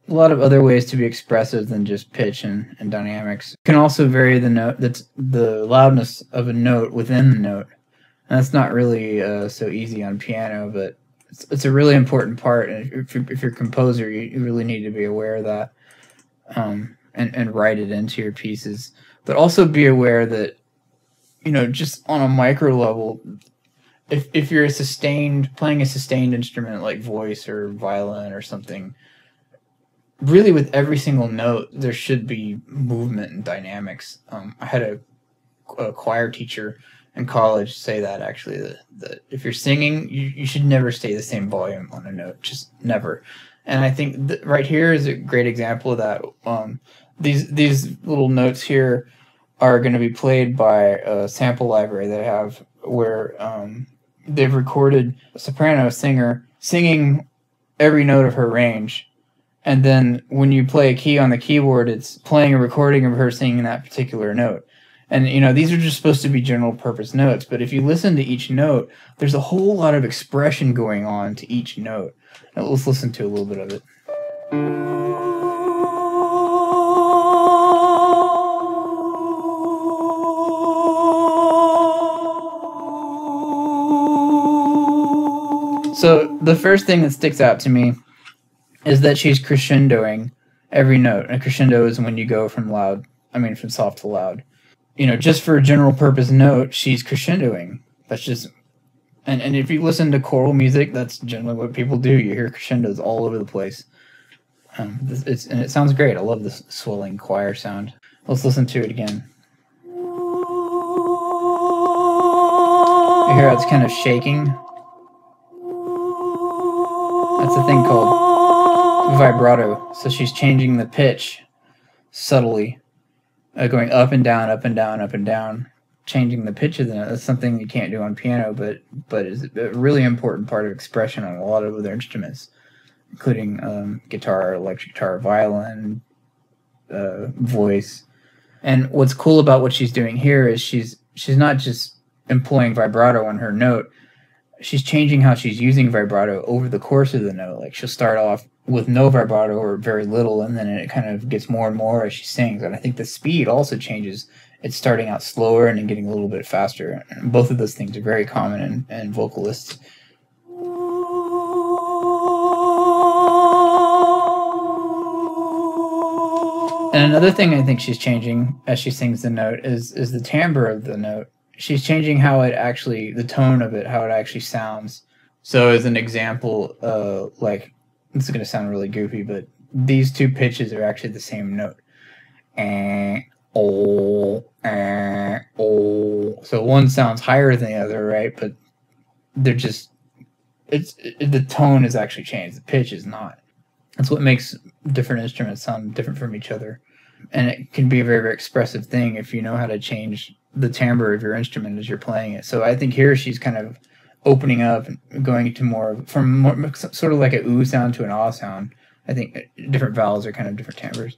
a lot of other ways to be expressive than just pitch and dynamics. You can also vary the note, that's the loudness of a note within the note. And that's not really so easy on piano, but it's a really important part. And if you're a composer, you really need to be aware of that, and write it into your pieces. But also be aware that, just on a micro level, if you're playing a sustained instrument like voice or violin or something, really with every single note there should be movement and dynamics. I had a choir teacher in college say that actually that if you're singing, you should never stay the same volume on a note, just never. And I think right here is a great example of that. These little notes here are going to be played by a sample library that I have, where they've recorded a soprano singer singing every note of her range, and then when you play a key on the keyboard, it's playing a recording of her singing that particular note. And these are just supposed to be general purpose notes, but if you listen to each note, there's a whole lot of expression going on to each note. Now, let's listen to a little bit of it. So the first thing that sticks out to me is that she's crescendoing every note. And a crescendo is when you go from soft to loud. Just for a general purpose note, she's crescendoing. That's just, and if you listen to choral music, that's generally what people do. You hear crescendos all over the place. And it sounds great. I love this swelling choir sound. Let's listen to it again. You hear how it's kind of shaking? That's a thing called vibrato. So she's changing the pitch subtly, going up and down, up and down, up and down, changing the pitch of the note. That's something you can't do on piano, but is a really important part of expression on a lot of other instruments, including guitar, electric guitar, violin, voice. And what's cool about what she's doing here is she's not just employing vibrato on her note. She's changing how she's using vibrato over the course of the note. Like, she'll start off with no vibrato or very little, and then it kind of gets more and more as she sings. And I think the speed also changes. It's starting out slower and then getting a little bit faster. And both of those things are very common in vocalists. And another thing I think she's changing as she sings the note is the timbre of the note. She's changing the tone of it, how it actually sounds. So as an example, like, this is going to sound really goofy, but these two pitches are actually the same note. So one sounds higher than the other, right? But they're just, the tone is actually changed. The pitch is not. That's what makes different instruments sound different from each other. And it can be a very, very expressive thing if you know how to change the timbre of your instrument as you're playing it. So I think here she's kind of opening up and going to from sort of like an ooh sound to an ah sound. I think different vowels are kind of different timbres.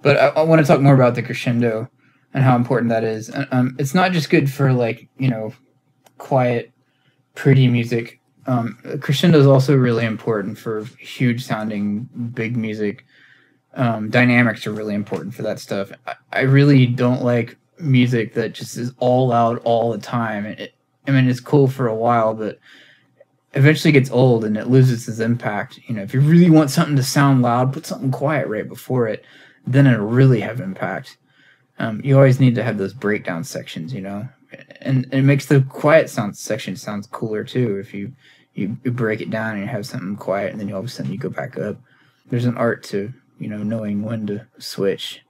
But I want to talk more about the crescendo and how important that is. It's not just good for, like, quiet, pretty music. Crescendo is also really important for huge sounding, big music. Dynamics are really important for that stuff. I really don't like music that just is all loud all the time. It's cool for a while, but eventually gets old and it loses its impact. If you really want something to sound loud, put something quiet right before it. Then it'll really have impact. You always need to have those breakdown sections, and it makes the quiet section sounds cooler too. If you break it down and you have something quiet, and then all of a sudden you go back up. There's an art to knowing when to switch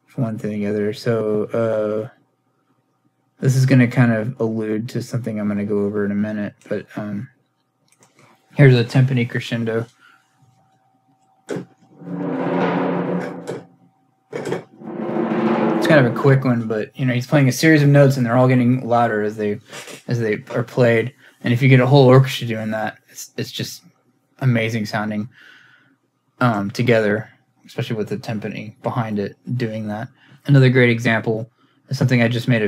from one thing to the other. So this is going to kind of allude to something I'm going to go over in a minute. But here's a timpani crescendo. It's kind of a quick one, but he's playing a series of notes and they're all getting louder as they are played. And if you get a whole orchestra doing that, it's just amazing sounding together. especially with the timpani behind it doing that. Another great example is something I just made a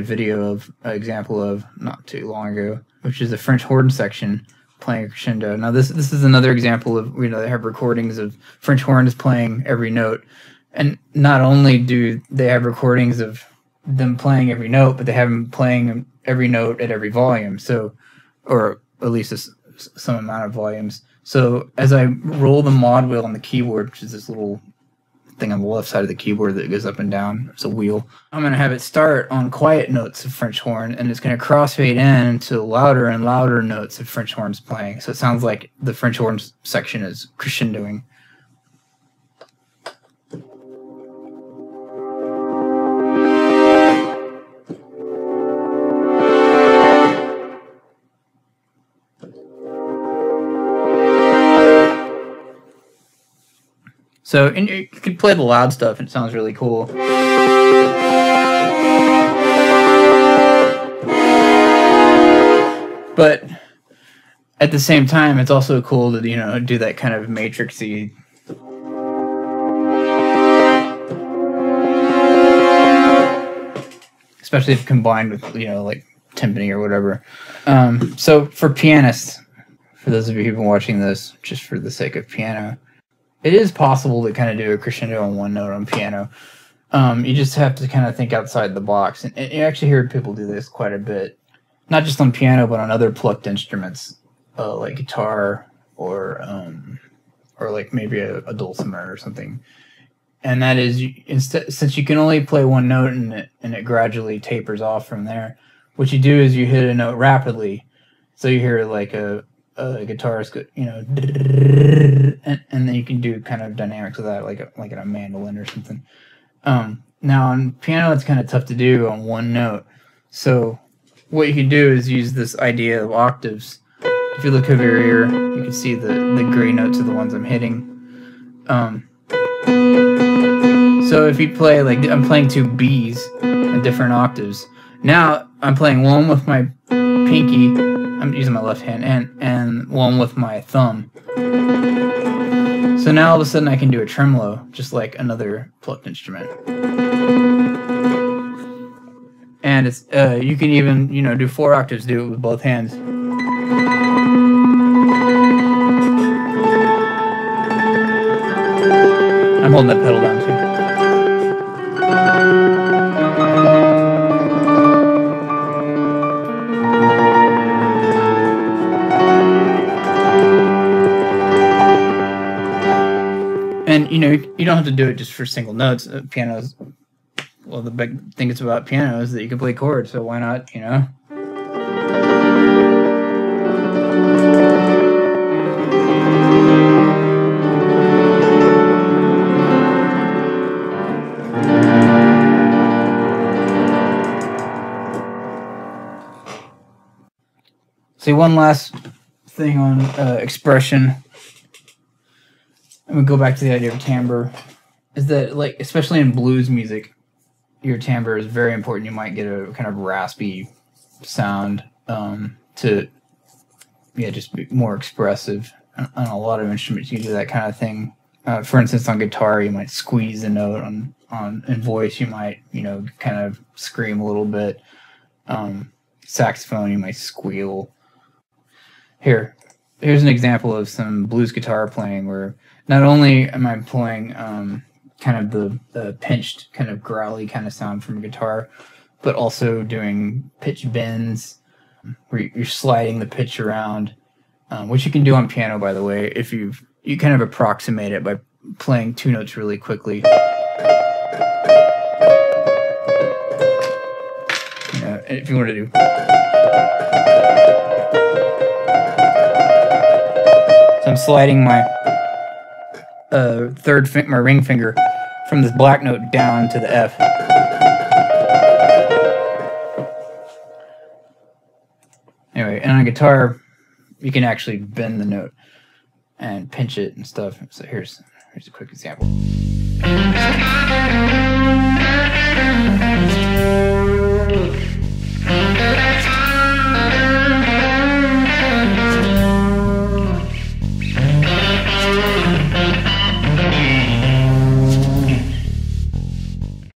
example of not too long ago, which is the French horn section playing a crescendo. Now this is another example of, they have recordings of French horns playing every note, and not only do they have recordings of them playing every note, but they have them playing every note at every volume, or at least some amount of volumes. So as I roll the mod wheel on the keyboard, which is this little thing on the left side of the keyboard that goes up and down, it's a wheel, I'm going to have it start on quiet notes of French horn, and it's going to crossfade in to louder and louder notes of French horns playing. So it sounds like the French horns section is crescendoing. So and you can play the loud stuff, and it sounds really cool. But at the same time, it's also cool to do that kind of matrixy. Especially if combined with like timpani or whatever. So for pianists, for those of you who've been watching this just for the sake of piano, it is possible to kind of do a crescendo on one note on piano. You just have to kind of think outside the box. And you actually hear people do this quite a bit. Not just on piano, but on other plucked instruments, like guitar or like maybe a dulcimer or something. And that is, since you can only play one note and it gradually tapers off from there, what you do is you hit a note rapidly. So you hear like a guitarist, and then you can do kind of dynamics with that, like in a mandolin or something. Now on piano, it's kind of tough to do on one note. So what you can do is use this idea of octaves. If you look over here, you can see the gray notes are the ones I'm hitting. So if you play, like I'm playing two Bs in different octaves. Now I'm playing one with my pinky, I'm using my left hand, and one with my thumb. So now all of a sudden I can do a tremolo, just like another plucked instrument. And it's you can even do 4 octaves, do it with both hands. I'm holding that pedal down too. And you don't have to do it just for single notes. Pianos, well, the big thing about piano is that you can play chords, so why not, See, one last thing on expression. I'm gonna go back to the idea of timbre. Is that, like, especially in blues music, your timbre is very important. You might get a kind of raspy sound to just be more expressive. On a lot of instruments, you do that kind of thing. For instance, on guitar, you might squeeze a note. In voice, you might kind of scream a little bit. Saxophone, you might squeal. Here's an example of some blues guitar playing where not only am I playing kind of the pinched, kind of growly kind of sound from a guitar, but also doing pitch bends where you're sliding the pitch around, which you can do on piano, by the way, if you kind of approximate it by playing 2 notes really quickly. If you want to do. So I'm sliding my my ring finger from this black note down to the F. Anyway, and on guitar, you can actually bend the note and pinch it and stuff. So here's a quick example.